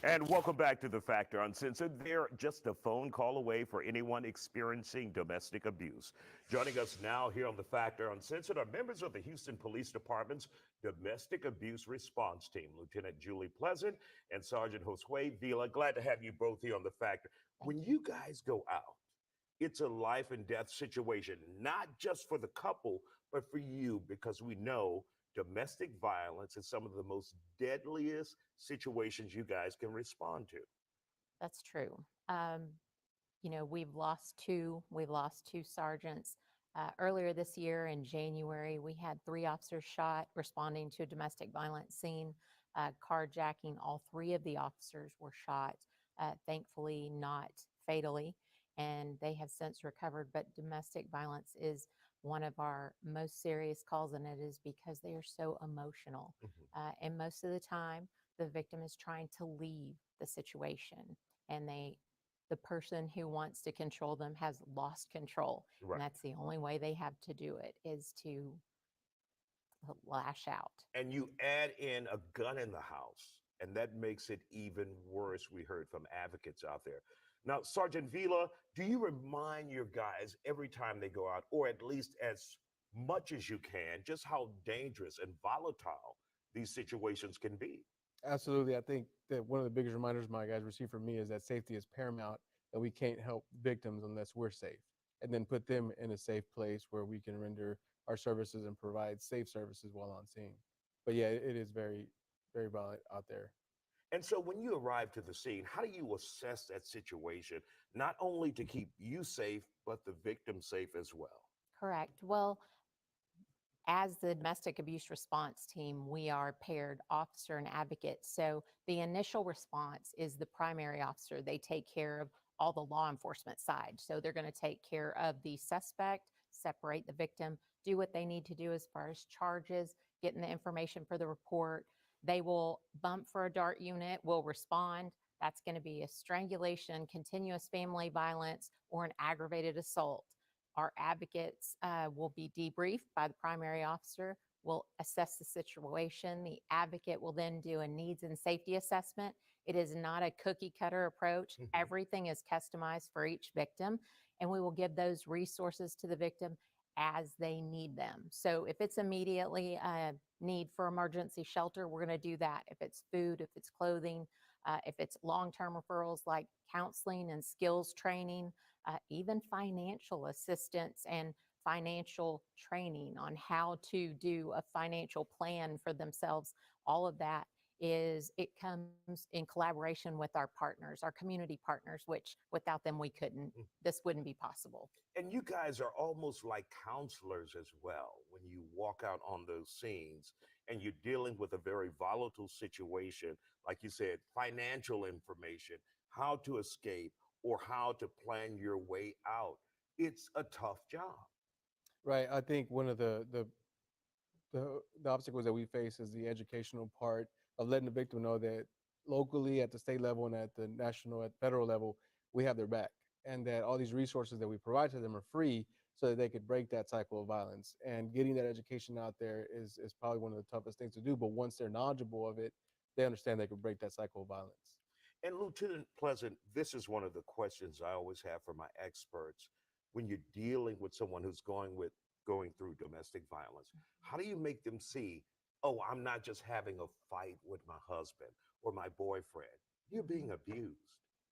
And welcome back to The Factor Uncensored. They're just a phone call away for anyone experiencing domestic abuse. Joining us now here on The Factor Uncensored are members of the Houston Police Department's Domestic Abuse Response Team, Lieutenant Julie Pleasant and Sergeant Josue Vila. Glad to have you both here on The Factor. When you guys go out, it's a life and death situation, not just for the couple, but for you, because we know domestic violence is some of the most deadliest situations you guys can respond to. That's true. We've lost two sergeants. Earlier this year in January, we had 3 officers shot responding to a domestic violence scene, carjacking. All 3 of the officers were shot, thankfully not fatally, and they have since recovered. But domestic violence is one of our most serious calls, and it is because they are so emotional. And most of the time, the victim is trying to leave the situation, and the person who wants to control them has lost control. Right. And that's the only way they have to do it, is to lash out. And you add in a gun in the house, and that makes it even worse. We heard from advocates out there. Now, Sergeant Vila, do you remind your guys every time they go out, or at least as much as you can, just how dangerous and volatile these situations can be? Absolutely. I think that one of the biggest reminders my guys receive from me is that safety is paramount, that we can't help victims unless we're safe, and then put them in a safe place where we can render our services and provide safe services while on scene. But yeah, it is very, very violent out there. And so when you arrive to the scene, how do you assess that situation, not only to keep you safe, but the victim safe as well? Correct. Well, as the domestic abuse response team, we are paired officer and advocate. So the initial response is the primary officer. They take care of all the law enforcement side. So they're going to take care of the suspect, separate the victim, do what they need to do as far as charges, getting the information for the report. They will bump for a DART unit, will respond. That's going to be a strangulation, continuous family violence, or an aggravated assault. Our advocates will be debriefed by the primary officer, will assess the situation. The advocate will then do a needs and safety assessment. It is not a cookie cutter approach. Everything is customized for each victim, and we will give those resources to the victim as they need them. So if it's immediately a need for emergency shelter, we're going to do that. If it's food, if it's clothing, if it's long-term referrals like counseling and skills training, even financial assistance and financial training on how to do a financial plan for themselves, all of that it comes in collaboration with our partners, our community partners, which without them this wouldn't be possible. And you guys are almost like counselors as well when you walk out on those scenes and you're dealing with a very volatile situation, like you said, financial information, how to escape or how to plan your way out. It's a tough job. Right. I think one of the obstacles that we face is the educational part of letting the victim know that locally, at the state level, and at the national, at federal level, we have their back, and that all these resources that we provide to them are free, so that they could break that cycle of violence. And getting that education out there is probably one of the toughest things to do. But once they're knowledgeable of it, they understand they can break that cycle of violence. And Lieutenant Pleasant, this is one of the questions I always have for my experts. When you're dealing with someone who's going through domestic violence, how do you make them see, oh, I'm not just having a fight with my husband or my boyfriend, you're being abused?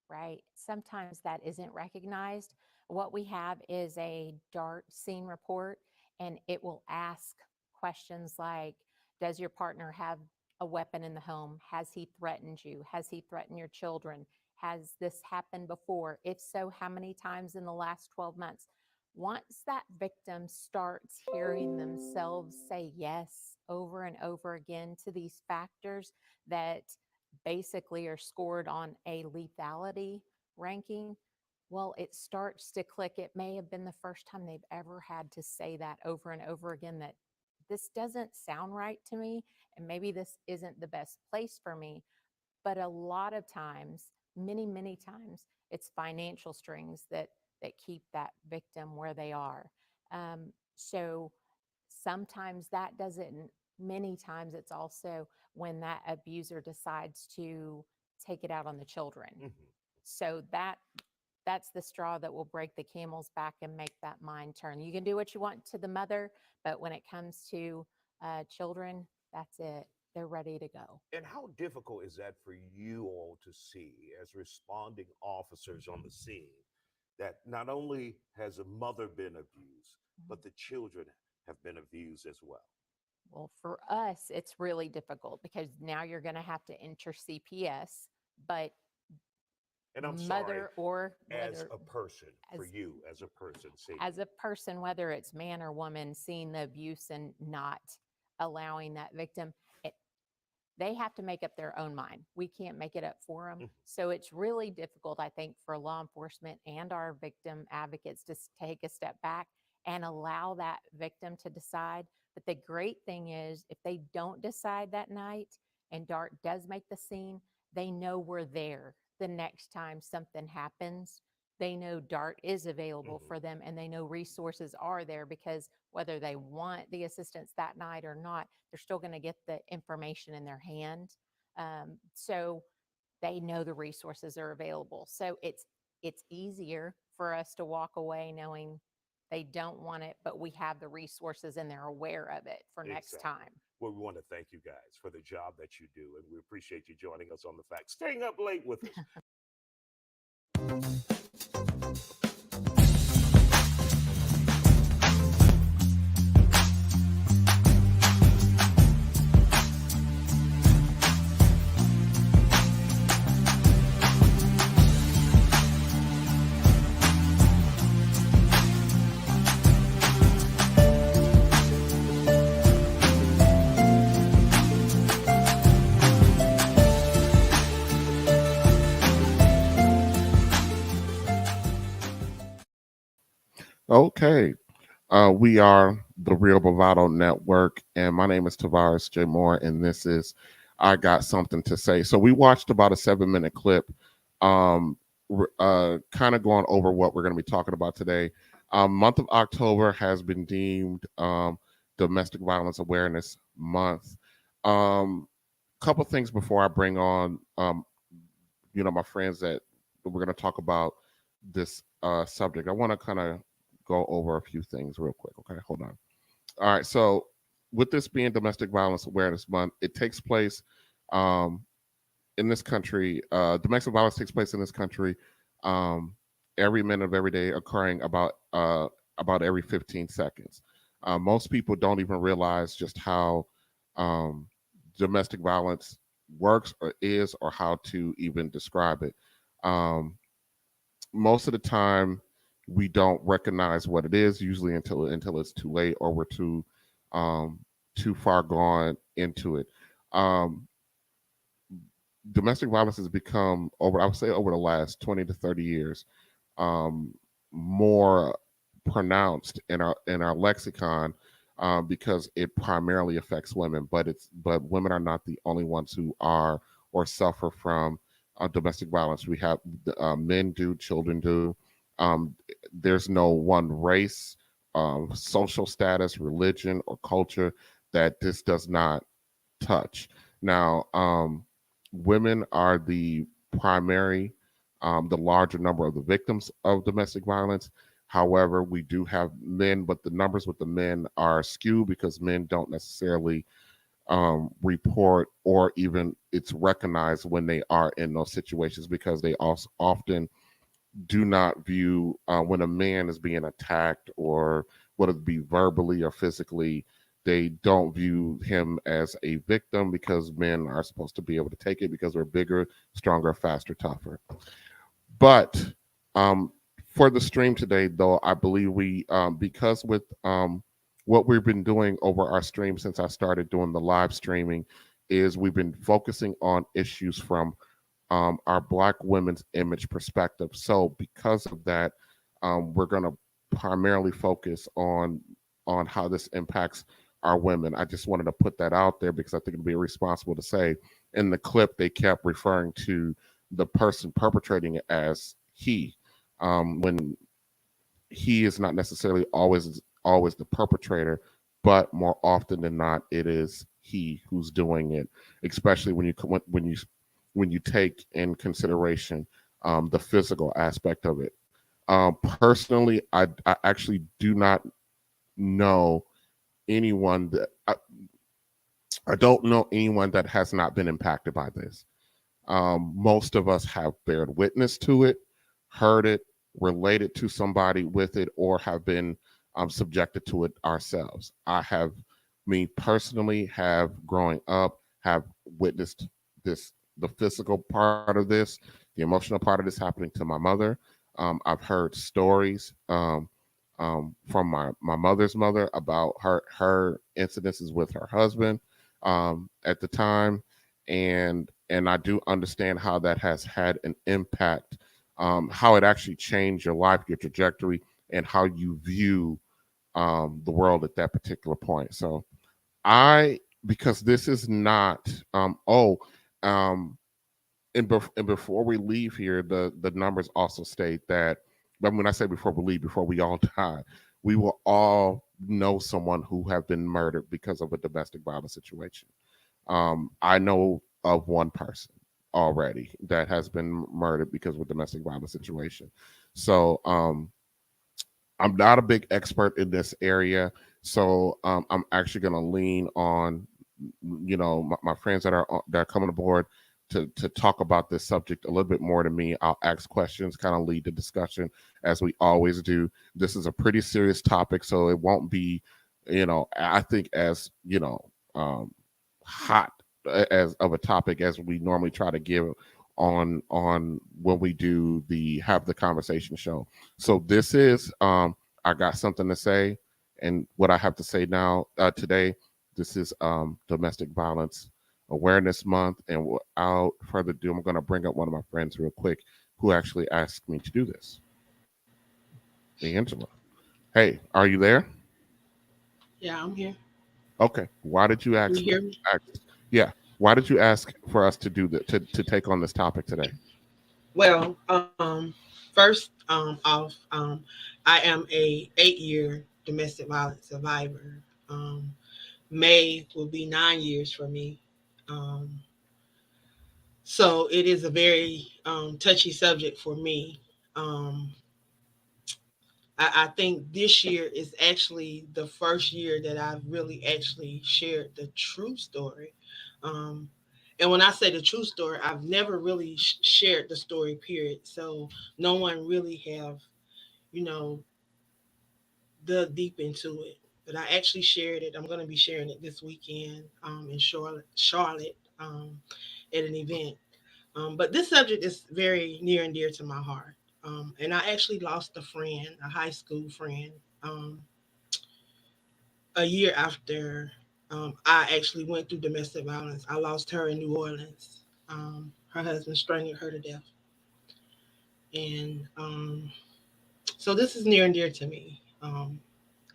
Right. Sometimes that isn't recognized. What we have is a DART scene report, and it will ask questions like, does your partner have a weapon in the home? Has he threatened you? Has he threatened your children? Has this happened before? If so, how many times in the last 12 months? Once that victim starts hearing themselves say yes over and over again to these factors that basically are scored on a lethality ranking, well, it starts to click. It may have been the first time they've ever had to say that over and over again, that this doesn't sound right to me, and maybe this isn't the best place for me. But a lot of times, many times, it's financial strings that keep that victim where they are. So sometimes that doesn't, many times it's also when that abuser decides to take it out on the children. Mhm. So that's the straw that will break the camel's back and make that mind turn. You can do what you want to the mother, but when it comes to children, that's it. They're ready to go. And how difficult is that for you all to see as responding officers on the scene that not only has a mother been abused, but the children have been abused as well? Well, for us, it's really difficult because now you're going to have to enter CPS, but And I'm sorry, mother or as whether a person, for as you as a person, seeing as it. a person, whether it's man or woman, seeing the abuse and not allowing that victim, it, they have to make up their own mind. We can't make it up for them. Mhm. So it's really difficult, I think, for law enforcement and our victim advocates to take a step back and allow that victim to decide. But the great thing is, if they don't decide that night and DART does make the scene, they know we're there the next time something happens. They know DART is available Mhm. for them and they know resources are there because whether they want the assistance that night or not, they're still going to get the information in their hand. So they know the resources are available. So it's easier for us to walk away knowing they don't want it, but we have the resources and they're aware of it for next Exactly. time. Well, we want to thank you guys for the job that you do, and we appreciate you joining us on the fact, staying up late with us. Okay. We are the Real Bravado Network, and my name is Tavares J. Moore, and this is I Got Something to Say. So we watched about a 7-minute clip, kind of going over what we're going to be talking about today. Month of October has been deemed Domestic Violence Awareness Month. Couple things before I bring on, my friends that we're going to talk about this subject. I want to kind of go over a few things real quick. Okay, hold on. All right, so with this being Domestic Violence Awareness Month, it takes place um, in this country. Domestic violence takes place in this country um, every minute of every day, occurring about every 15 seconds. Most people don't even realize just how um, domestic violence works or is, or how to even describe it. Um, Most of the time we don't recognize what it is usually until it's too late, or we're um, too far gone into it. um, Domestic violence has become, over I would say, over the last 20 to 30 years, um, more pronounced in our lexicon, because it primarily affects women. But women are not the only ones who are or suffer from domestic violence. We have men do, children do. There's no one race, social status, religion, or culture that this does not touch. Now, women are the primary, the larger number of the victims of domestic violence. However, we do have men, but the numbers with the men are skewed because men don't necessarily report, or even it's recognized when they are in those situations, because they also often do not view, when a man is being attacked, or whether it be verbally or physically, they don't view him as a victim, because men are supposed to be able to take it because we're bigger, stronger, faster, tougher. But um, for the stream today, though, I believe because with what we've been doing over our stream since I started doing the live streaming, is we've been focusing on issues from our Black women's image perspective. So because of that, we're going to primarily focus on how this impacts our women. I just wanted to put that out there because I think it'd be irresponsible to say in the clip they kept referring to the person perpetrating it as he, when he is not necessarily always the perpetrator, but more often than not, it is he who's doing it. Especially when you when you take in consideration the physical aspect of it. Personally, I actually do not know anyone that I don't know anyone that has not been impacted by this. Most of us have bared witness to it, heard it, related to somebody with it, or have been subjected to it ourselves. Me personally, have growing up, have witnessed this, the physical part of this, the emotional part of this happening to my mother. I've heard stories from my mother's mother about her incidences with her husband at the time, and I do understand how that has had an impact, how it actually changed your life, your trajectory, and how you view the world at that particular point. So I, because this is not um, and before we leave here, the numbers also state that. But when I say before we leave, before we all die, we will all know someone who have been murdered because of a domestic violence situation. I know of one person already that has been murdered because of a domestic violence situation. So I'm not a big expert in this area, so I'm actually going to lean on, my friends that are coming aboard to talk about this subject a little bit more to me. I'll ask questions, kind of lead the discussion as we always do. This is a pretty serious topic, so it won't be, I think as hot as of a topic as we normally try to give on when we do the have the conversation show. So this is I got something to say, and what I have to say now today. This is Domestic Violence Awareness Month, and without further ado, I'm going to bring up one of my friends real quick who actually asked me to do this. Angela, hey, are you there? Yeah, I'm here. Okay. Why did you Can you hear me? ask yeah. Why did you ask for us to do that to take on this topic today? Well, first off, I am a 8-year domestic violence survivor. Um, May will be 9 years for me. Um, so it is a very touchy subject for me. Um, I think this year is actually the first year that I've really actually shared the true story. Um, and when I say the true story, I've never really shared the story, period. So no one really have, you know, dug deep into it. But I actually shared it. I'm going to be sharing it this weekend in Charlotte at an event. But this subject is very near and dear to my heart. And I actually lost a friend, a high school friend, um, a year after I actually went through domestic violence. I lost her in New Orleans. Her husband strangled her to death. And so this is near and dear to me.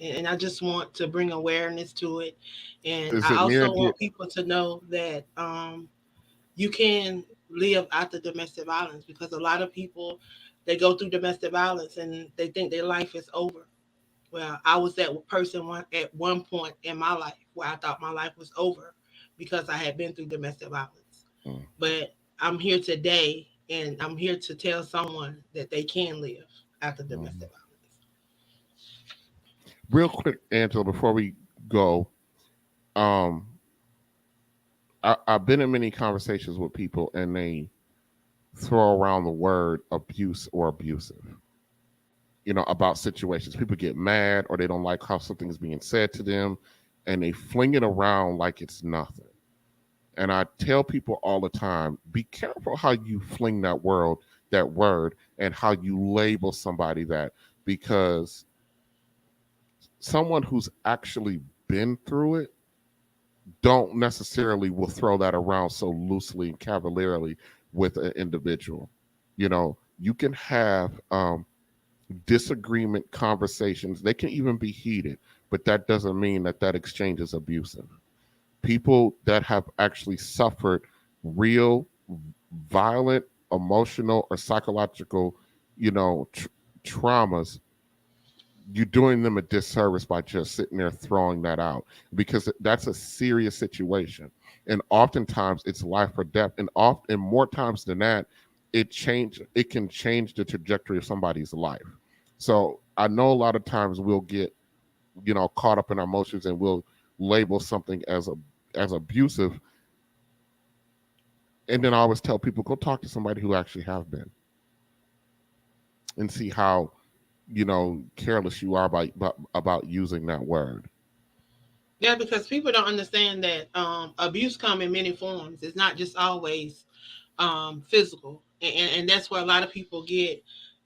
And I just want to bring awareness to it. And Is I it near also and dear? want people to know that you can live after domestic violence because a lot of people they go through domestic violence and they think their life is over. Well, I was that person at one point in my life where I thought my life was over because I had been through domestic violence. Mm. But I'm here today and I'm here to tell someone that they can live after Mhm. domestic Real quick, Angela, before we go, um, I've been in many conversations with people, and they throw around the word abuse or abusive. About situations. People get mad or they don't like how something is being said to them, and they fling it around like it's nothing. And I tell people all the time, be careful how you fling that word, and how you label somebody that, because someone who's actually been through it don't necessarily will throw that around so loosely and cavalierly with an individual. You can have disagreement conversations. They can even be heated, but that doesn't mean that exchange is abusive. People that have actually suffered real violent, emotional, or psychological, you know, tr- traumas, you're doing them a disservice by just sitting there throwing that out, because that's a serious situation, and oftentimes it's life or death, and often more times than that, it can change the trajectory of somebody's life. So I know a lot of times we'll get, caught up in our emotions, and we'll label something as abusive, and then I always tell people, go talk to somebody who actually have been, and see how careless you are about using that word. Yeah, because people don't understand that abuse come in many forms. It's not just always physical, and that's where a lot of people get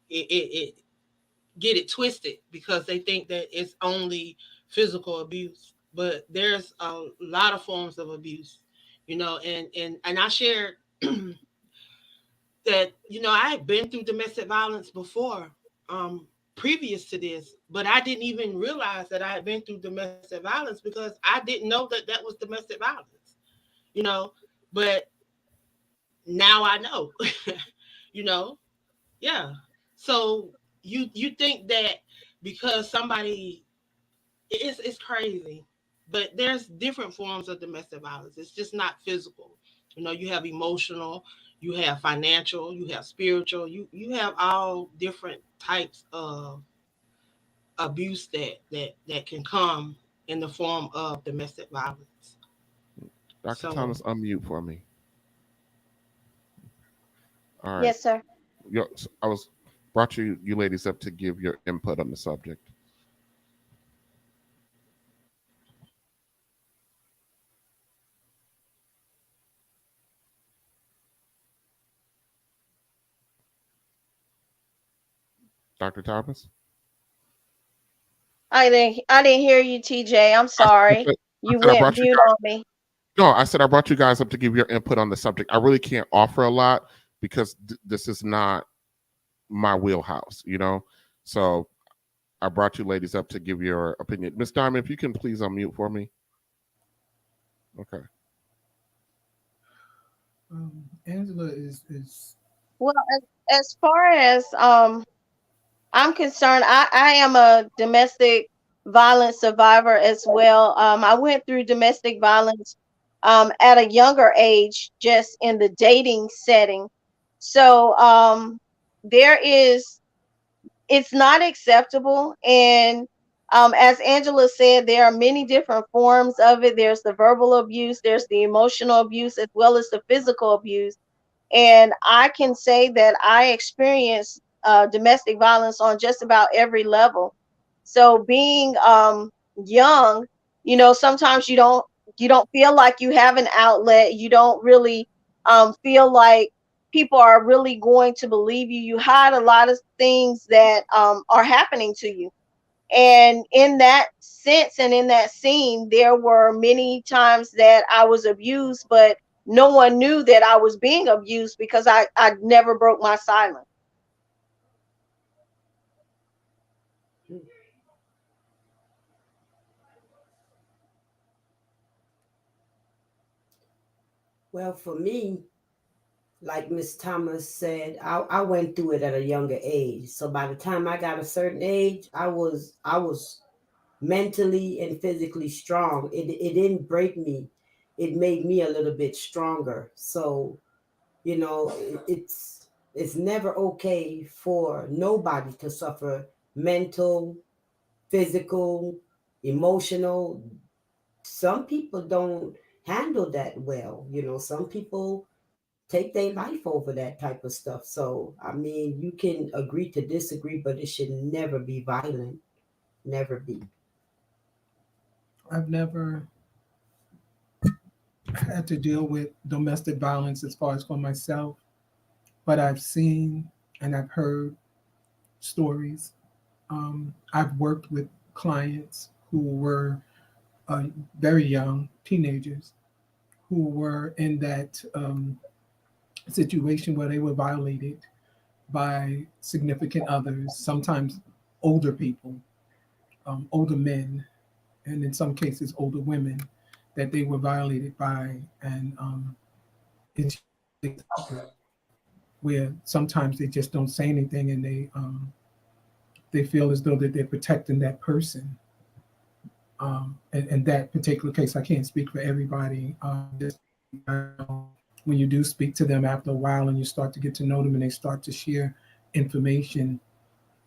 it twisted, because they think that it's only physical abuse, but there's a lot of forms of abuse, and I shared that I had been through domestic violence before, previous to this, but I didn't even realize that I had been through domestic violence because I didn't know that that was domestic violence, you know. But now I know, you know. Yeah. So you think that because somebody, it's crazy, but there's different forms of domestic violence. It's just not physical. You have emotional, you have financial, you have spiritual, you have all different types of abuse that can come in the form of domestic violence. Dr. So Thomas, unmute for me. All right. Yes, sir. I was brought you ladies up to give your input on the subject. Dr. Thomas? I didn't hear you, TJ. I'm I sorry. said, I You said I went brought you mute guys. on me. No, I said I brought you guys up to give your input on the subject. I really can't offer a lot because this is not my wheelhouse, So I brought you ladies up to give your opinion. Miss Diamond, if you can please unmute for me. Okay. Angela is Well, as far as I'm concerned, I am a domestic violence survivor as well. I went through domestic violence at a younger age, just in the dating setting. So there is it's not acceptable. And as Angela said, there are many different forms of it. There's the verbal abuse, there's the emotional abuse, as well as the physical abuse. And I can say that I experienced domestic violence on just about every level. So being young, sometimes you don't feel like you have an outlet. You don't really feel like people are really going to believe you. You hide a lot of things that are happening to you. And in that sense and in that scene, there were many times that I was abused, but no one knew that I was being abused because I never broke my silence. Well, for me, like Miss Thomas said, I went through it at a younger age. So by the time I got a certain age, I was mentally and physically strong. It didn't break me. It made me a little bit stronger. So, it's never okay for nobody to suffer mental, physical, emotional. Some people don't handle that well. Some people take their life over that type of stuff. So, I mean, you can agree to disagree, but it should never be violent. Never be. I've never had to deal with domestic violence as far as for myself, but I've seen and I've heard stories. I've worked with clients who were very young teenagers who were in that situation where they were violated by significant others, sometimes older people, older men, and in some cases older women that they were violated by, and it's where sometimes they just don't say anything and they they feel as though that they're protecting that person. In that particular case, I can't speak for everybody. When you do speak to them after a while and you start to get to know them and they start to share information,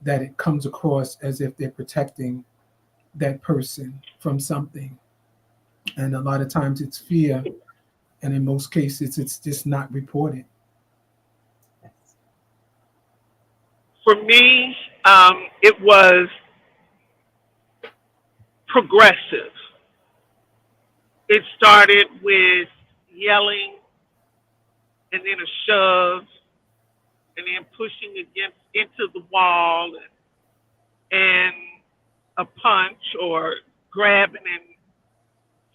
that it comes across as if they're protecting that person from something. And a lot of times it's fear, and in most cases it's just not reported. For me, it was progressive. It started with yelling and then a shove and then pushing against into the wall and a punch or grabbing and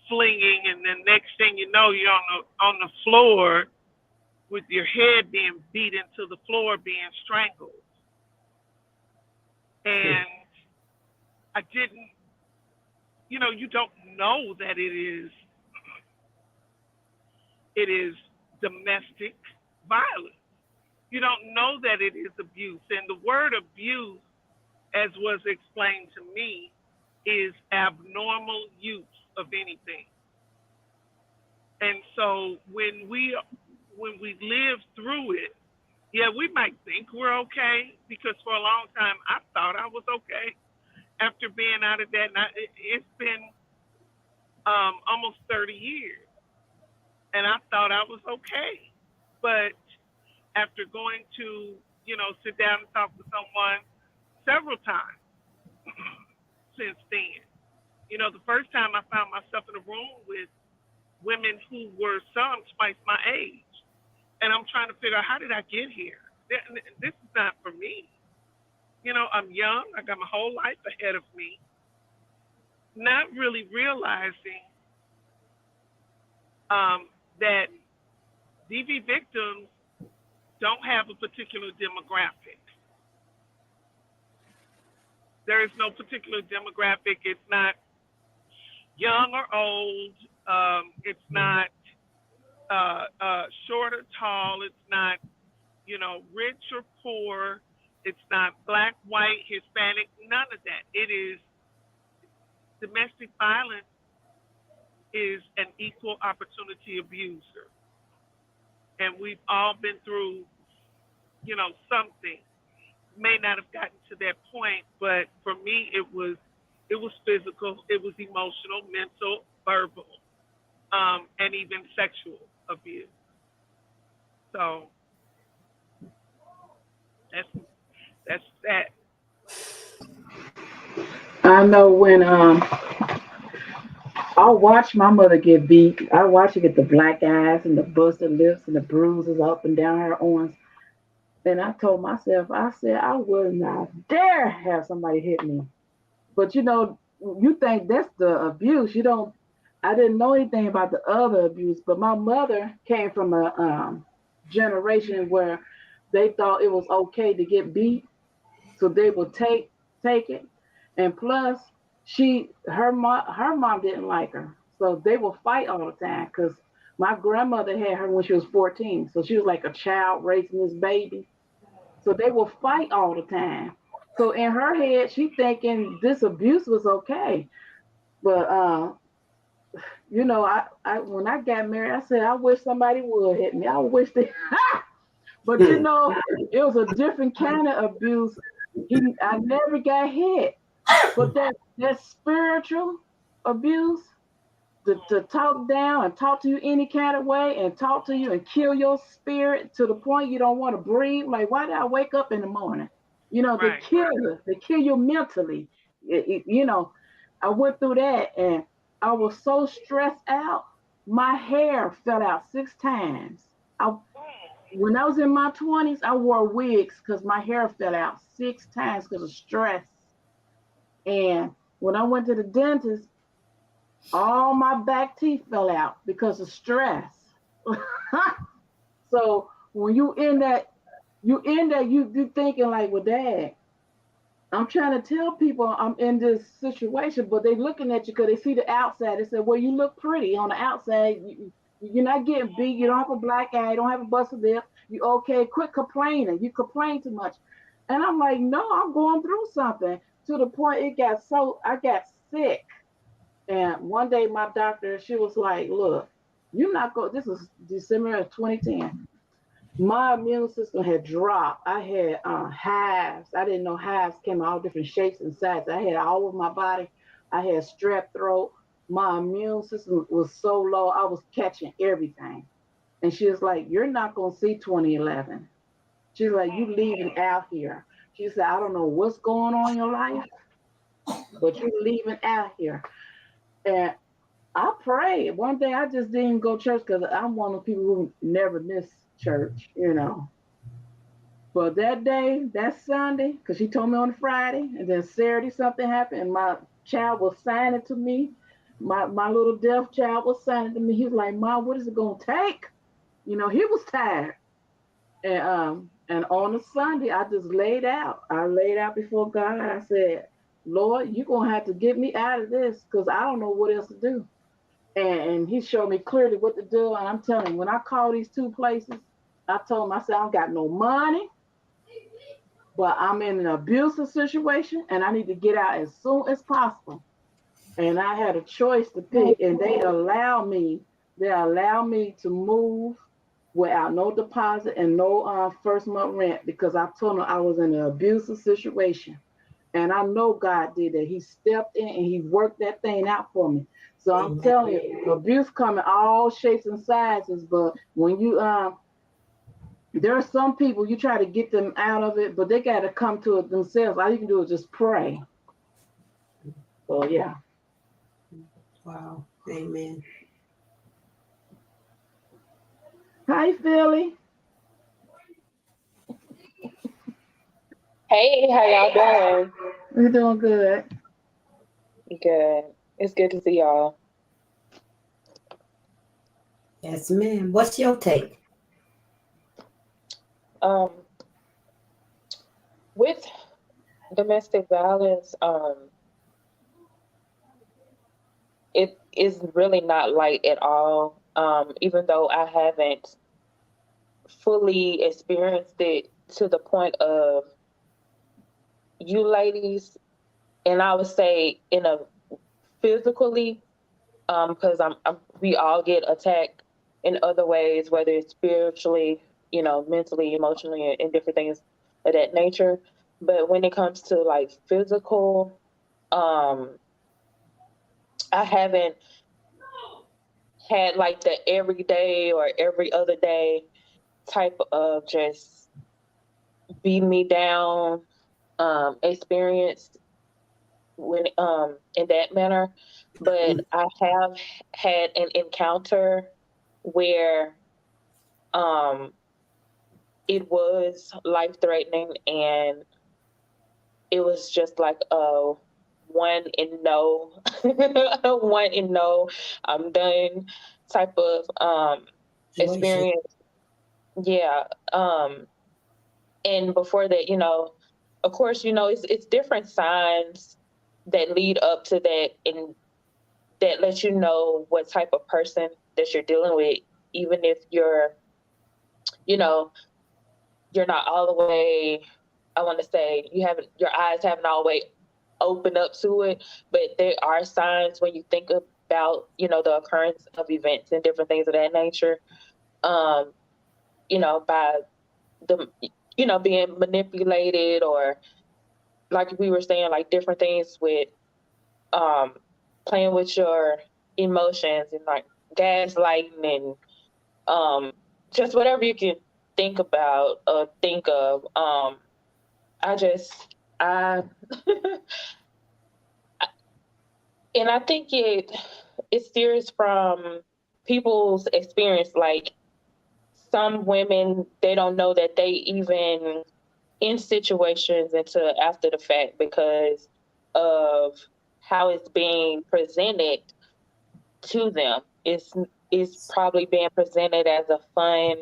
flinging, and then next thing you know, you're on the floor with your head being beat into the floor, being strangled. And I didn't, you don't know that it is domestic violence. You don't know that it is abuse. And the word abuse, as was explained to me, is abnormal use of anything. And so when we live through it, yeah, we might think we're okay, because for a long time I thought I was okay after being out of that. And it's been almost 30 years, and I thought I was okay. But after going to, sit down and talk to someone several times since then, the first time I found myself in a room with women who were some twice my age. And I'm trying to figure out, how did I get here? This is not for me. I'm young. I got my whole life ahead of me. Not really realizing that DV victims don't have a particular demographic. There is no particular demographic. It's not young or old. It's not short or tall. It's not, rich or poor. It's not black, white, Hispanic, none of that. It is domestic violence is an equal opportunity abuser. And we've all been through, something. May not have gotten to that point, but for me it was physical, it was emotional, mental, verbal, and even sexual abuse. So that's that. I know when I watch my mother get beat. I watch her get the black eyes and the busted lips and the bruises up and down her arms. And I told myself, I said, I will not dare have somebody hit me. But you think that's the abuse. You don't. I didn't know anything about the other abuse, but my mother came from a generation where they thought it was okay to get beat, so they would take it. And plus, her mom didn't like her, so they would fight all the time. Because my grandmother had her when she was 14, so she was like a child raising this baby. So they will fight all the time. So in her head, she thinking this abuse was okay. But I when I got married, I said I wish somebody would hit me. I wish they. But it was a different kind of abuse. I never got hit, but that spiritual abuse, to talk down and talk to you any kind of way and talk to you and kill your spirit to the point you don't want to breathe. Like, why did I wake up in the morning? They Right. kill you. They kill you mentally. I went through that and I was so stressed out. My hair fell out 6 times. I, when I was in my 20s, I wore wigs because my hair fell out 6 times because of stress. And when I went to the dentist, all my back teeth fell out because of stress. So when you thinking like, well, Dad, I'm trying to tell people I'm in this situation, but they looking at you because they see the outside. They say, well, you look pretty on the outside. You're not getting beat. You don't have a black eye. You don't have a busted lip. You okay. Quit complaining. You complain too much. And I'm like, no, I'm going through something, to the point it got so I got sick. And one day my doctor, she was like, look, you're not going, this was December of 2010. My immune system had dropped. I had hives. I didn't know hives came in all different shapes and sizes. I had all over my body. I had strep throat. My immune system was so low, I was catching everything. And she was like, you're not going to see 2011. She's like, you leaving out here. She said, I don't know what's going on in your life, but you're leaving out here. And I prayed. One day I just didn't go to church because I'm one of the people who never miss church, you know. But that day, that Sunday, because she told me on Friday, and then Saturday something happened, and my child was signing to me. My little deaf child was signing to me. He was like, Mom, what is it gonna take? You know, he was tired. And on a Sunday, I just laid out. I laid out before God. I said, Lord, you're gonna have to get me out of this because I don't know what else to do. And he showed me clearly what to do. And I'm telling you, when I called these two places, I told him, I said, I don't got no money, but I'm in an abusive situation and I need to get out as soon as possible. And I had a choice to pick, and they allow me to move without no deposit and no first month rent because I told them I was in an abusive situation. And I know God did that. He stepped in and he worked that thing out for me. So I'm telling you, abuse come in all shapes and sizes. But when you there are some people you try to get them out of it, but they got to come to it themselves. All you can do is just pray. So yeah. Wow. Amen. Hi, Philly. Hey, how y'all doing? We're doing good. Good. It's good to see y'all. Yes, ma'am. What's your take? Um, with domestic violence, it is really not light at all. Even though I haven't fully experienced it to the point of you ladies, and I would say in a physically, because we all get attacked in other ways, whether it's spiritually, mentally, emotionally, and different things of that nature. But when it comes to like physical, um, I haven't had like the every day or every other day type of just beat me down experience when in that manner. But I have had an encounter where um it was life threatening, and it was just like a one and no one and no, I'm done type of experience. Yeah. And before that, of course, it's different signs that lead up to that, and that let you know what type of person that you're dealing with, even if you know you're not all the way, I want to say, your eyes haven't all the way opened up to it, but there are signs when you think about, the occurrence of events and different things of that nature, um, by the, being manipulated, or like we were saying, like different things with um, playing with your emotions and like gaslighting and just whatever you can think about or think of. I just I and I think it steers from people's experience. Like some women, they don't know that they even in situations until after the fact because of how it's being presented to them. It's probably being presented as a fun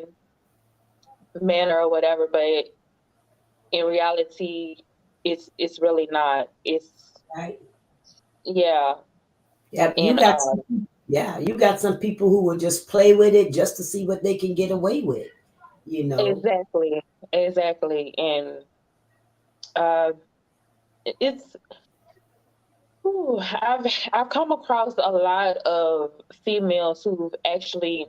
manner or whatever, but in reality, it's really not. It's Right. yeah, Yeah, and you got some people who will just play with it just to see what they can get away with, you know. exactly, and Uh, it's I've come across a lot of females who've actually,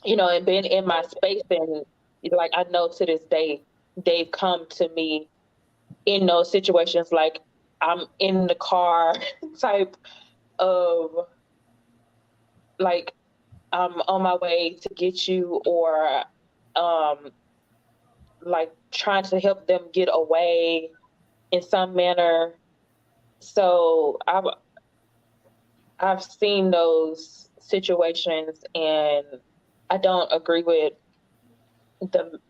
and been in my space, and like I know to this day they've come to me in those situations, like I'm in the car type of, like I'm on my way to get you, or um like trying to help them get away in some manner. So I've seen those situations, and I don't agree with the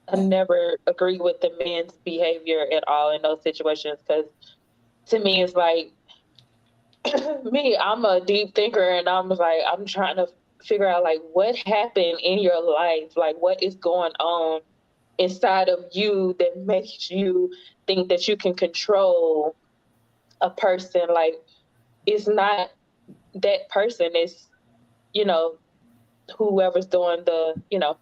I never agree with the men's behavior at all in those situations, because to me it's like me, I'm a deep thinker, and I'm trying to figure out like what happened in your life, like what is going on inside of you that makes you think that you can control a person. Like it's not that person, it's you know whoever's doing the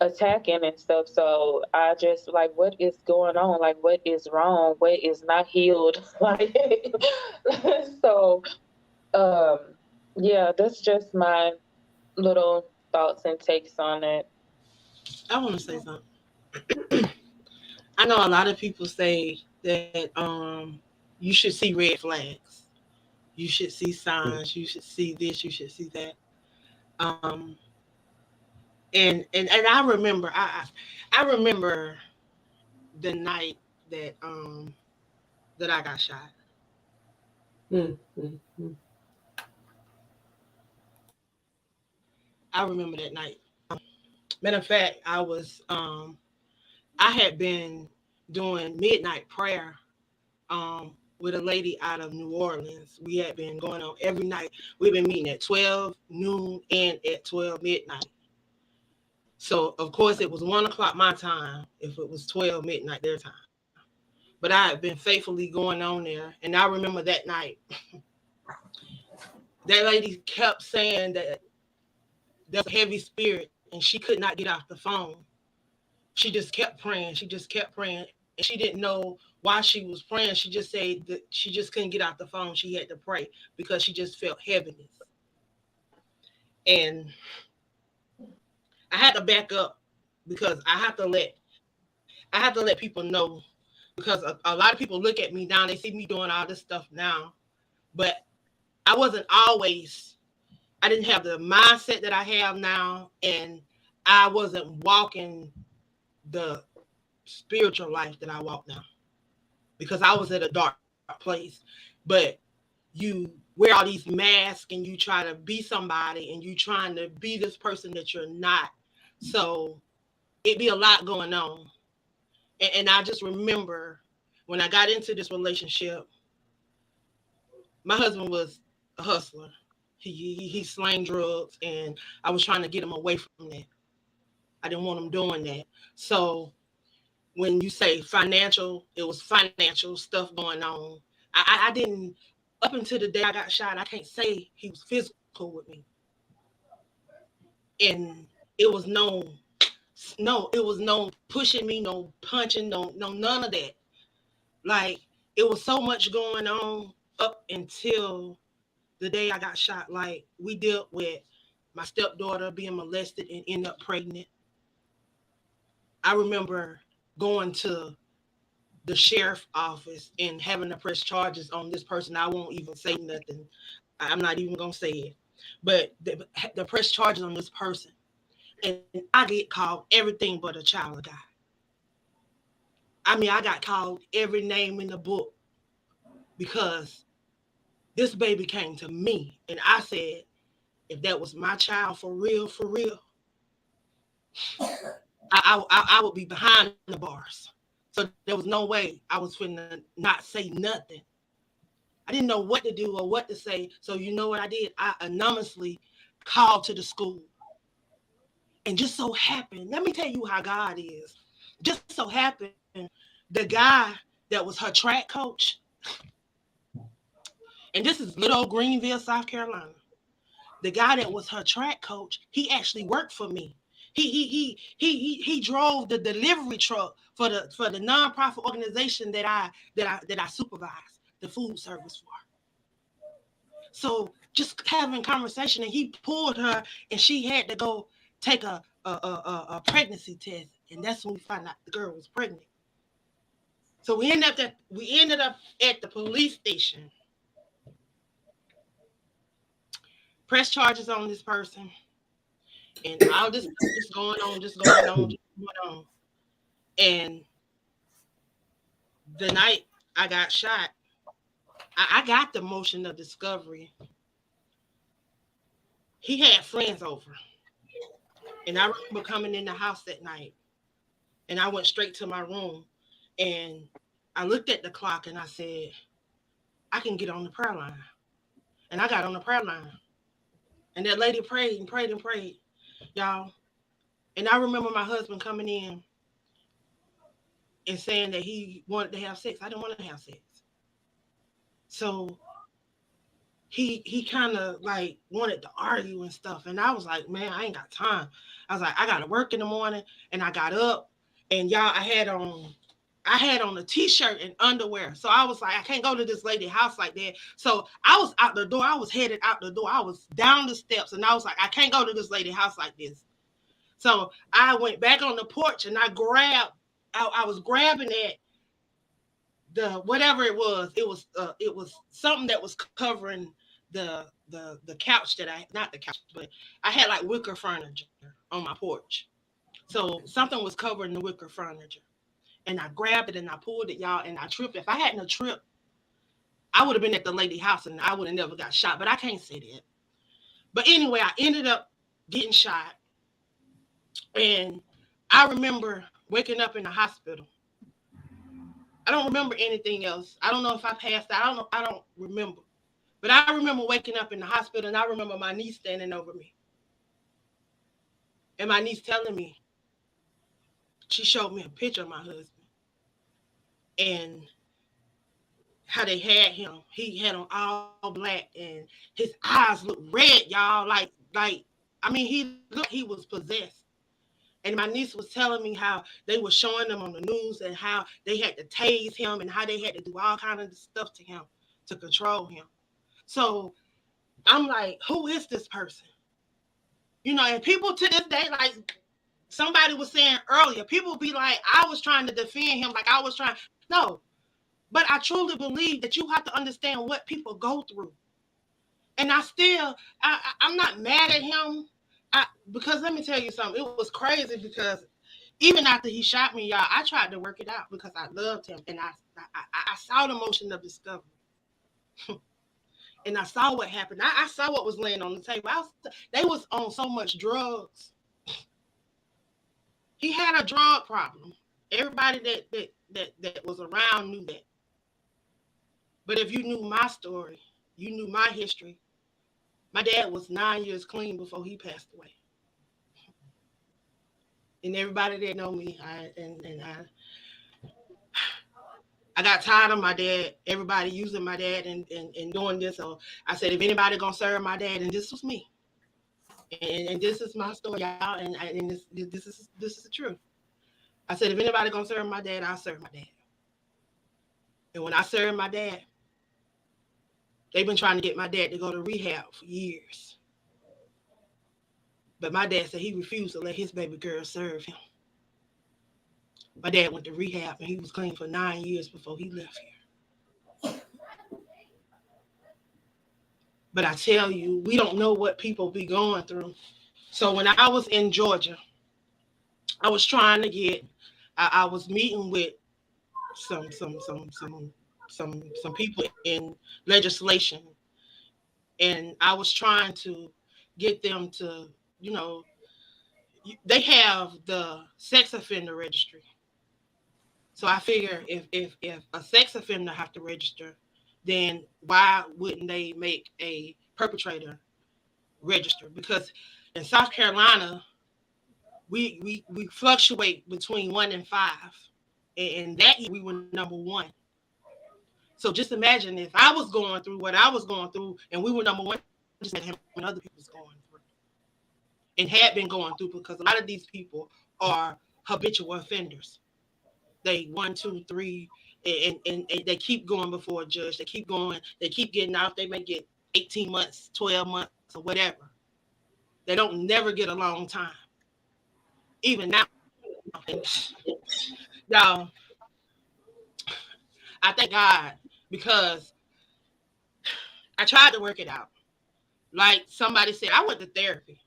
attacking and stuff. So I just like, what is going on? Like, what is wrong? What is not healed? Like, so um, yeah, that's just my little thoughts and takes on it. I want to say something. I know a lot of people say that you should see red flags. You should see signs. You should see this. You should see that. Um, and I remember I remember the night that that I got shot. Mm-hmm. I remember that night. Matter of fact, I had been doing midnight prayer with a lady out of New Orleans. We had been going on every night. We've been meeting at 12 noon and at 12 midnight. So of course it was 1 o'clock my time if it was 12 midnight their time. But I had been faithfully going on there. And I remember that night, that lady kept saying that there's a heavy spirit and she could not get off the phone. She just kept praying. She just kept praying. And she didn't know why she was praying. She just said that she just couldn't get off the phone. She had to pray because she just felt heaviness. And I had to back up because I have to let people know, because a lot of people look at me now, they see me doing all this stuff now, but I wasn't always, I didn't have the mindset that I have now, and I wasn't walking the spiritual life that I walk now because I was at a dark place. But you wear all these masks and you try to be somebody and you trying to be this person that you're not. So it'd be a lot going on. And I just remember when I got into this relationship, my husband was a hustler. He slang drugs, and I was trying to get him away from that. I didn't want him doing that. So when you say financial, it was financial stuff going on. I didn't, up until the day I got shot, I can't say he was physical with me. And it was it was no pushing me, no punching, no none of that. Like it was so much going on up until the day I got shot. Like we dealt with my stepdaughter being molested and end up pregnant. I remember going to the sheriff office and having to press charges on this person. I won't even say nothing. I'm not even gonna say it. But the press charges on this person, and I get called everything but a child of God. I mean, I got called every name in the book because this baby came to me, and I said, if that was my child for real, I would be behind the bars. So there was no way I was finna not say nothing. I didn't know what to do or what to say. So you know what I did? I anonymously called to the school. And just so happened, let me tell you how God is. Just so happened, the guy that was her track coach, and this is little Greenville, South Carolina. The guy that was her track coach, he actually worked for me. He drove the delivery truck for the nonprofit organization that I supervise the food service for. So just having conversation, and he pulled her, and she had to go take a pregnancy test, and that's when we found out the girl was pregnant. So we ended up at the police station, press charges on this person, and all this just going on, just going on, just going on. And the night I got shot, I got the motion of discovery. He had friends over, and I remember coming in the house that night, and I went straight to my room, and I looked at the clock, and I said, I can get on the prayer line. And I got on the prayer line. And that lady prayed and prayed and prayed, y'all. And I remember my husband coming in and saying that he wanted to have sex. I didn't want to have sex. So he kind of like wanted to argue and stuff. And I was like, man, I ain't got time. I was like, I got to work in the morning. And I got up, and y'all, I had on a t-shirt and underwear. So I was like, I can't go to this lady's house like that. So I was out the door. I was headed out the door. I was down the steps, and I was like, I can't go to this lady's house like this. So I went back on the porch, and I was grabbing at the whatever it was. It was something that was covering the couch not the couch, but I had like wicker furniture on my porch. So something was covering the wicker furniture. And I grabbed it and I pulled it, y'all, and I tripped. If I hadn't a trip, I would have been at the lady's house and I would have never got shot. But I can't say that. But anyway, I ended up getting shot. And I remember waking up in the hospital. I don't remember anything else. I don't know if I passed out. I don't remember. But I remember waking up in the hospital, and I remember my niece standing over me. And my niece telling me, she showed me a picture of my husband. And how they had him. He had on all black, and his eyes looked red, y'all. Like I mean, he was possessed. And my niece was telling me how they were showing them on the news and how they had to tase him and how they had to do all kind of stuff to him to control him. So I'm like, who is this person? And people to this day, like somebody was saying earlier, people be like, I was trying to defend him, like I was trying. No, but I truly believe that you have to understand what people go through. And I'm not mad at him. Because let me tell you something, it was crazy because even after he shot me, y'all, I tried to work it out because I loved him. And I saw the motion of discovery. And I saw what happened. I saw what was laying on the table. They was on so much drugs. He had a drug problem. Everybody that was around knew that. But if you knew my story, you knew my history. My dad was 9 years clean before he passed away. And everybody that know me, I got tired of my dad, everybody using my dad and doing this. So I said, if anybody gonna serve my dad, and this was me. And this is my story, y'all, and this is the truth. I said, if anybody gonna serve my dad, I'll serve my dad. And when I served my dad, they've been trying to get my dad to go to rehab for years. But my dad said he refused to let his baby girl serve him. My dad went to rehab and he was clean for 9 years before he left here. But I tell you, we don't know what people be going through. So when I was in Georgia, I was trying to I was meeting with some people in legislation, and I was trying to get them to, they have the sex offender registry. So I figure if a sex offender have to register, then why wouldn't they make a perpetrator register? Because in South Carolina, we fluctuate between 1 and 5, and that year we were number 1. So just imagine if I was going through what I was going through, and we were number 1, just how many other people's going through. and had been going through, because a lot of these people are habitual offenders. They 1, 2, 3, and they keep going before a judge. They keep going. They keep getting out. They may get 18 months, 12 months, or whatever. They don't never get a long time. Even now, y'all, I thank God, because I tried to work it out. Like somebody said, I went to therapy.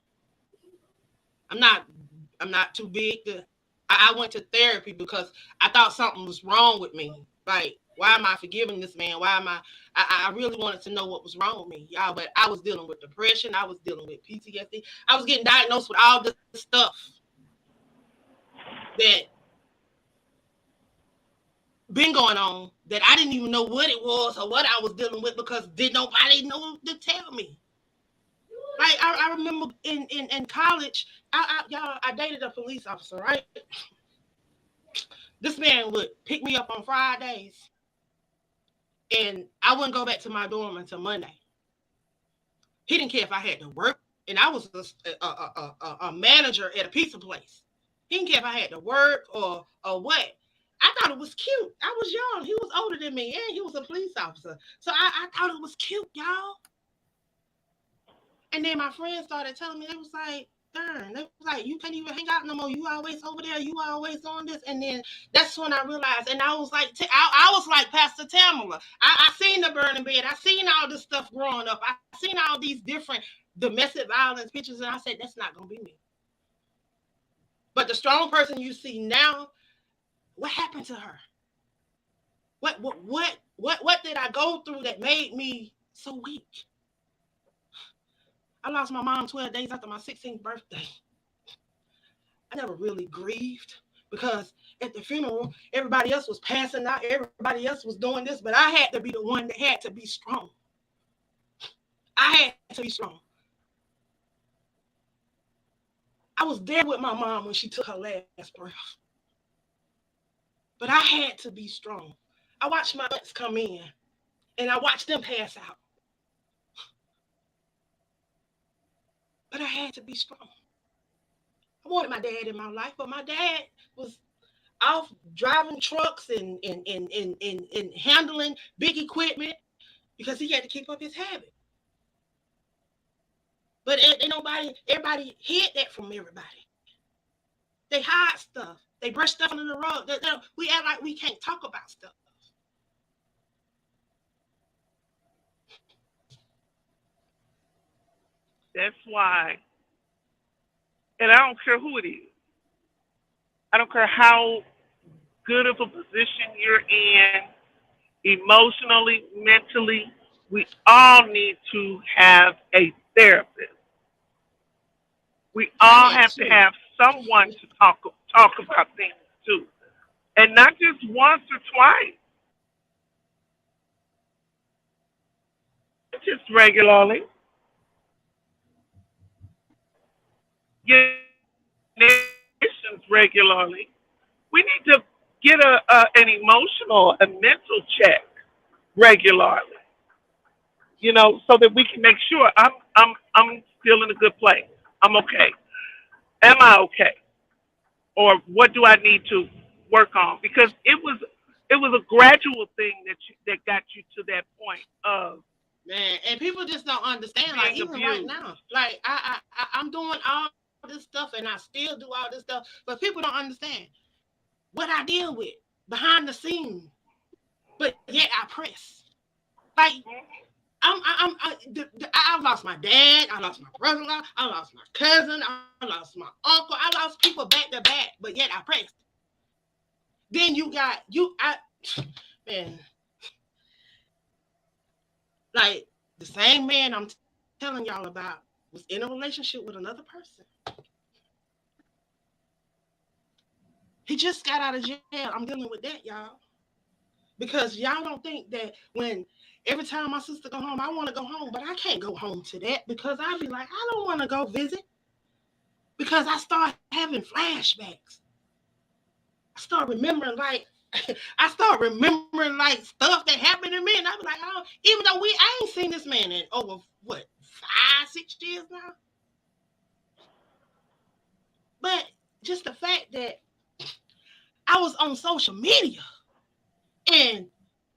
I'm not too big to. I went to therapy because I thought something was wrong with me. Like, why am I forgiving this man? Why am I really wanted to know what was wrong with me, y'all. But I was dealing with depression. I was dealing with PTSD. I was getting diagnosed with all this stuff that been going on, that I didn't even know what it was or what I was dealing with, because did nobody know to tell me. Like, I remember in college, I dated a police officer, right? This man would pick me up on Fridays, and I wouldn't go back to my dorm until Monday. He didn't care if I had to work, and I was a manager at a pizza place. He didn't care if I had to work or what. I thought it was cute. I was young. He was older than me, and he was a police officer. So I thought it was cute, y'all. And then my friends started telling me, they was like, darn, they was like, you can't even hang out no more. You always over there. You always on this. And then that's when I realized, and I was like, I was like Pastor Tamala. I seen the burning bed. I seen all this stuff growing up. I seen all these different domestic violence pictures, and I said, that's not going to be me. But the strong person you see now, what happened to her? What did I go through that made me so weak? I lost my mom 12 days after my 16th birthday. I never really grieved, because at the funeral, everybody else was passing out. Everybody else was doing this, but I had to be the one that had to be strong. I had to be strong. I was there with my mom when she took her last breath. But I had to be strong. I watched my aunts come in, and I watched them pass out. But I had to be strong. I wanted my dad in my life, but my dad was off driving trucks and handling big equipment, because he had to keep up his habit. But everybody hid that from everybody. They hide stuff. They brush stuff under the rug. We act like we can't talk about stuff. That's why, and I don't care who it is. I don't care how good of a position you're in, emotionally, mentally. We all need to have a therapist. We all have to have someone to talk about things to, and not just once or twice, just regularly. Get regularly. We need to get an emotional and mental check regularly. So that we can make sure I'm still in a good place. I'm okay. Am I okay? Or what do I need to work on? Because it was a gradual thing that got you to that point of, man. And people just don't understand. Like, even abused right now, like I'm doing all this stuff, and I still do all this stuff, but people don't understand what I deal with behind the scenes. But yet I press. Like, I lost my dad, I lost my brother-in-law, I lost my cousin, I lost my uncle, I lost people back to back, but yet I pressed. Then man, like, the same man I'm telling y'all about was in a relationship with another person. He just got out of jail. I'm dealing with that, y'all. Because y'all don't think that when every time my sister go home, I want to go home, but I can't go home to that, because I be like, I don't want to go visit, because I start having flashbacks. I start remembering like stuff that happened to me, and I be like, oh, even though I ain't seen this man in over what, 5, 6 years now. on social media and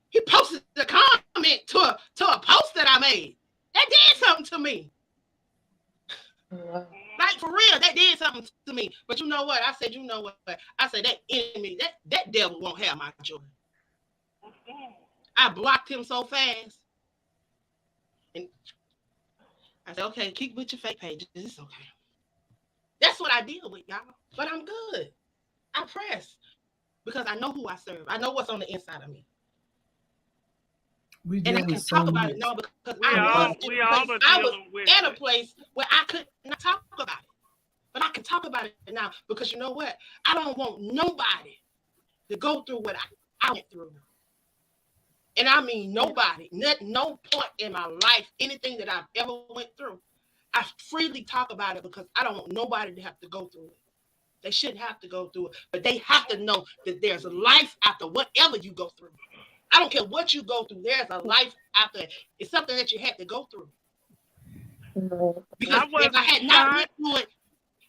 he posted a comment to a post that I made. That did something to me. Like for real, that did something to me. But you know what? I said, you know what? I said that enemy, that devil won't have my joy. I blocked him so fast. And I said, okay, keep with your fake pages. It's okay. That's what I deal with, y'all. But I'm good. I press because I know who I serve. I know what's on the inside of me. We And deal I can with so talk about much. it now because We all I was dealing with at a it. place where I could not talk about it. But I can talk about it now because you know what? I don't want nobody to go through what I went through. And I mean nobody, no point in my life, anything that I've ever went through, I freely talk about it because I don't want nobody to have to go through it. They shouldn't have to go through it, but they have to know that there's a life after whatever you go through. I don't care what you go through. There's a life after it. It's something that you had to go through. Because if I had not went through it,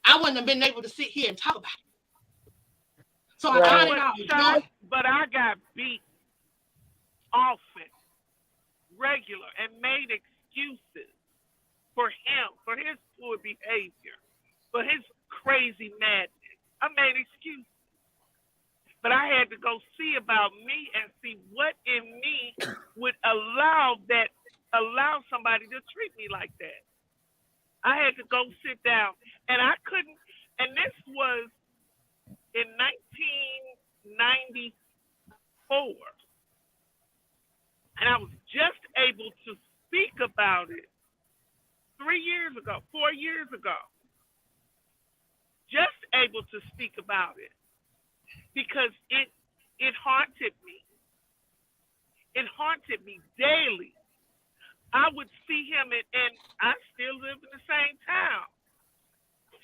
I wouldn't have been able to sit here and talk about it. So I got it out. Shot, but I got beat often, regular, and made excuses for him, for his poor behavior, for his crazy madness. I made excuses. But I had to go see about me and see what in me would allow somebody to treat me like that. I had to go sit down, and I couldn't. And this was in 1994, and I was just able to speak about it 4 years ago. Just able to speak about it because it haunted me. It haunted me daily. I would see him, and I still live in the same town.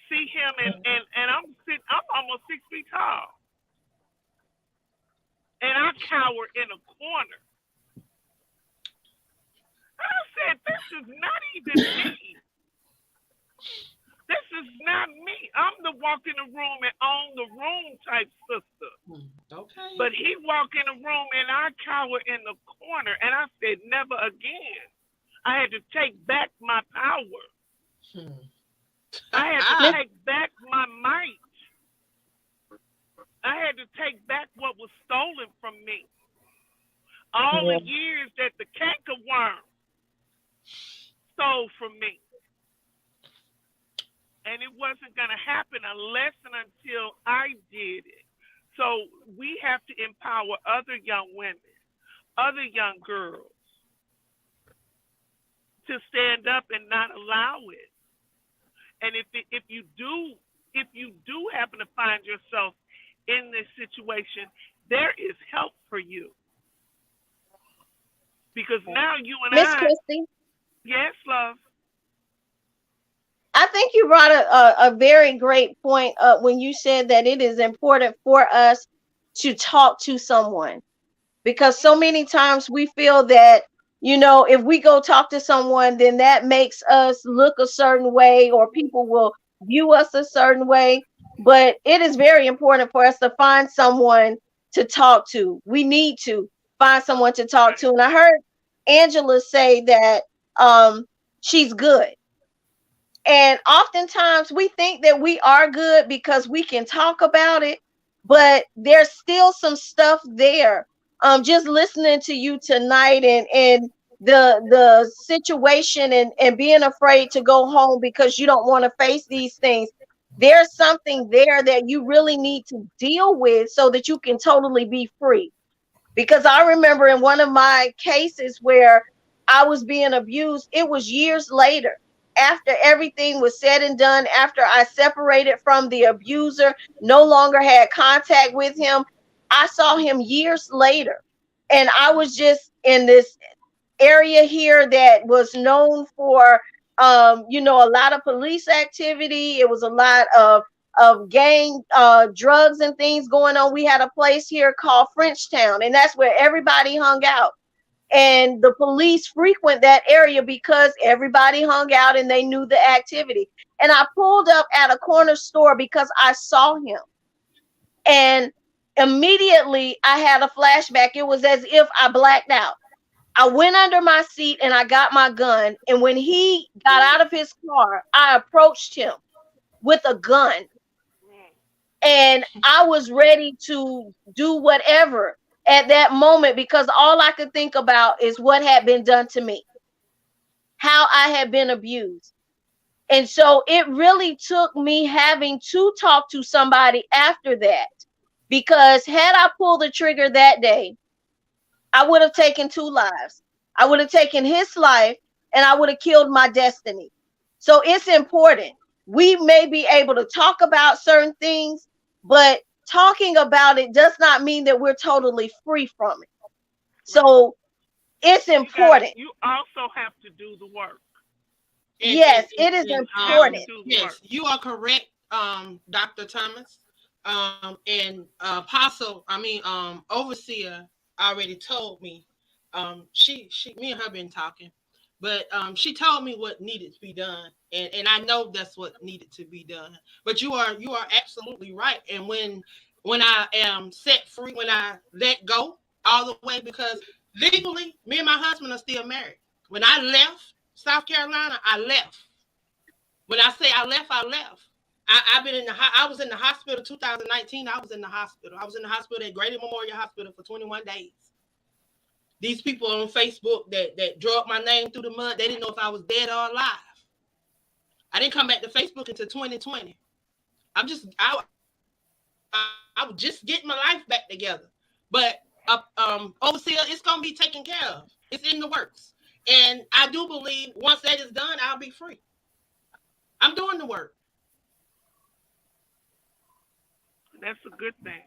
See him, and I'm almost 6 feet tall, and I cower in a corner. I said, "This is not even me. This is not me. I'm the walk in the room and own the room type sister." Okay. But he walk in the room and I cower in the corner, and I said, "Never again." I had to take back my power. I had to take back my might. I had to take back what was stolen from me. All the years that the cankerworm stole from me. And it wasn't going to happen unless and until I did it. So we have to empower other young women, other young girls to stand up and not allow it. And if you do happen to find yourself in this situation, there is help for you. Because now you and Miss Christie. Yes, love. I think you brought a very great point up when you said that it is important for us to talk to someone, because so many times we feel that, if we go talk to someone, then that makes us look a certain way or people will view us a certain way. But it is very important for us to find someone to talk to. We need to find someone to talk to. And I heard Angela say that she's good. And oftentimes we think that we are good because we can talk about it, but there's still some stuff there. Just listening to you tonight and the situation and being afraid to go home because you don't want to face these things. There's something there that you really need to deal with so that you can totally be free. Because I remember in one of my cases where I was being abused, it was years later, after everything was said and done, after I separated from the abuser, no longer had contact with him. I saw him years later. And I was just in this area here that was known for, a lot of police activity. It was a lot of gang drugs and things going on. We had a place here called Frenchtown, and that's where everybody hung out. And the police frequent that area because everybody hung out and they knew the activity. And I pulled up at a corner store because I saw him. And Immediately I had a flashback. It was as if I blacked out. I went under my seat and I got my gun. And when he got out of his car, I approached him with a gun. And I was ready to do whatever at that moment because all I could think about is what had been done to me, how I had been abused. And so it really took me having to talk to somebody after that, because had I pulled the trigger that day, I would have taken 2 lives. I would have taken his life and I would have killed my destiny. So it's important. We may be able to talk about certain things, but talking about it does not mean that we're totally free from it. So it's important. You also have to do the work. Yes, it is important. Yes, you are correct, Dr. Thomas. And Overseer already told me. Me and her been talking, but she told me what needed to be done, and I know that's what needed to be done. But you are absolutely right. And when I am set free, when I let go all the way, because legally, me and my husband are still married. When I left South Carolina, I left. When I say I left, I left. I was in the hospital 2019. I was in the hospital. I was in the hospital at Grady Memorial Hospital for 21 days. These people on Facebook that drug my name through the mud, they didn't know if I was dead or alive. I didn't come back to Facebook until 2020. I was just getting my life back together. But Overseer, it's gonna be taken care of. It's in the works. And I do believe once that is done, I'll be free. I'm doing the work. That's a good thing.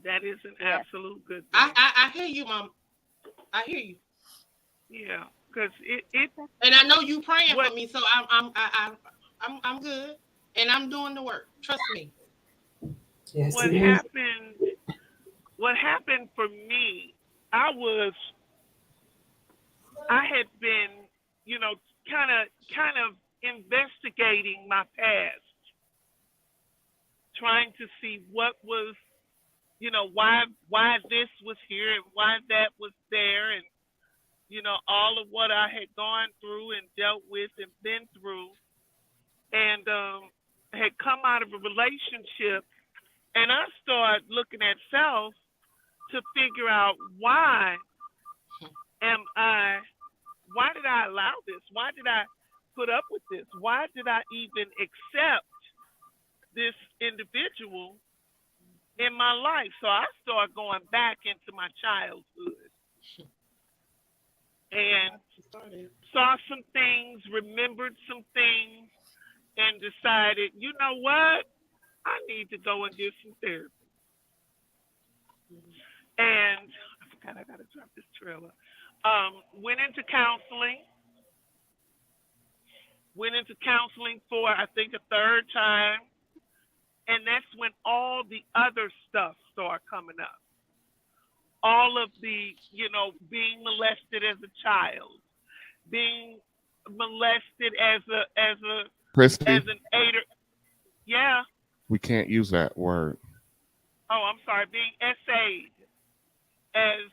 That is an absolute good thing. I hear you, Mom. I hear you. Yeah, because it and I know you praying for me, so I'm good, and I'm doing the work. Trust me. Yes, what happened for me, I had been, kind of investigating my past, trying to see what was, why this was here and why that was there, and all of what I had gone through and dealt with and been through, and had come out of a relationship, and I started looking at self to figure out why did I allow this? Why did I put up with this? Why did I even accept this individual in my life? So I started going back into my childhood and saw some things, remembered some things, and decided, you know what? I need to go and get some therapy. And I forgot I got to drop this trailer. Went into counseling for, I think, a third time. And that's when all the other stuff started coming up. All of the, being molested as a child, being molested as Christy, an aider. Yeah. We can't use that word. Oh, I'm sorry. Being essayed as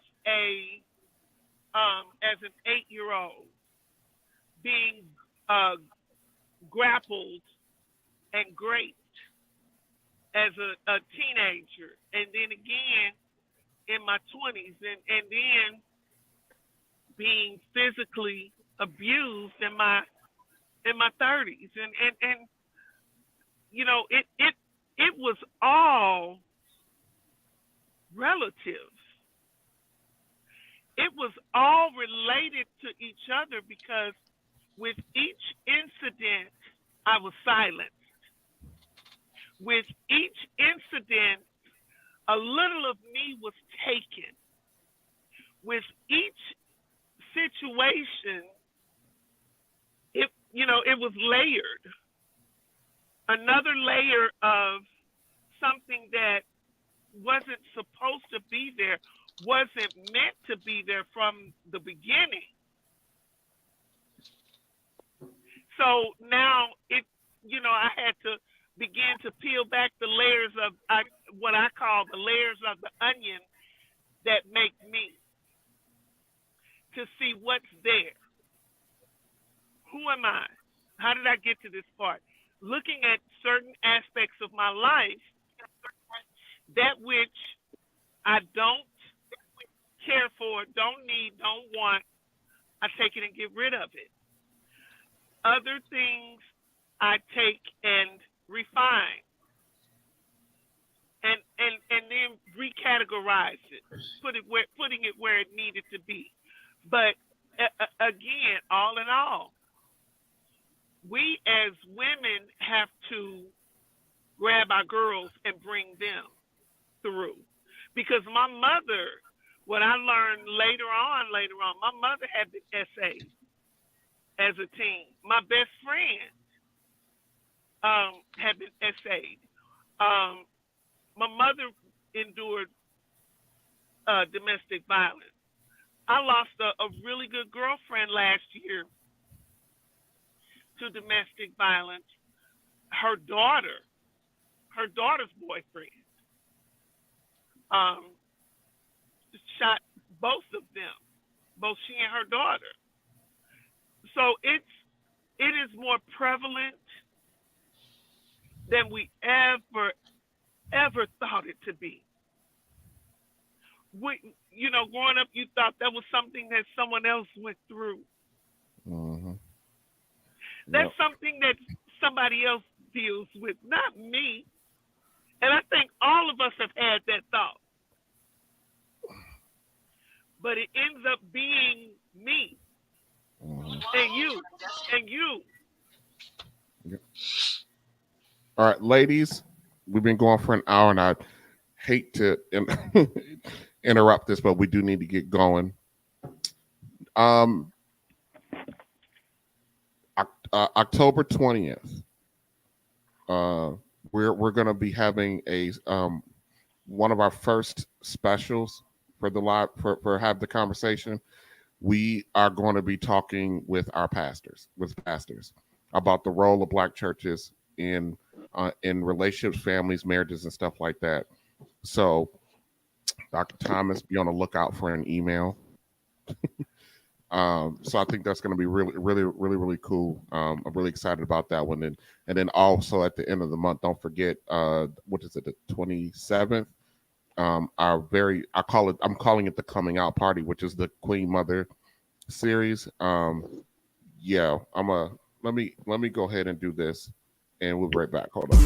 an 8-year-old, being grappled and raped as a teenager, and then again in my 20s, and then being physically abused in my 30s, and it was all relative. It was all related to each other, because with each incident, I was silenced. With each incident, a little of me was taken. With each situation, it was layered. Another layer of something that wasn't supposed to be there, wasn't meant to be there from the beginning. So now I had to begin to peel back the layers of what I call the layers of the onion that make me, to see what's there. Who am I? How did I get to this part? Looking at certain aspects of my life, that which I don't care for, don't need, don't want, I take it and get rid of it. Other things I take and refine and then recategorize it, putting it where it needed to be. But again, all in all, we as women have to grab our girls and bring them through. Because my mother, what I learned later on, my mother had been SA'd as a teen. My best friend had been SA'd. My mother endured domestic violence. I lost a really good girlfriend last year to domestic violence. Her daughter's boyfriend shot both of them, both she and her daughter. So it is more prevalent than we ever thought it to be. Growing up, you thought that was something that someone else went through. Mm-hmm. That's something that somebody else deals with, not me. And I think all of us have had that thought. But it ends up being me and you and you. Yep. All right, ladies, we've been going for an hour, and I hate to interrupt this, but we do need to get going. October 20th, we're going to be having a one of our first specials for the live for Have the Conversation. We are going to be talking with pastors about the role of Black churches in relationships, families, marriages, and stuff like that. So, Dr. Thomas, be on the lookout for an email. So I think that's going to be really cool. I'm really excited about that one. And then also at the end of the month, don't forget, what is it, the 27th? I'm calling it the Coming Out Party, which is the Queen Mother series. Yeah, let me go ahead and do this, and we'll be right back. Hold on.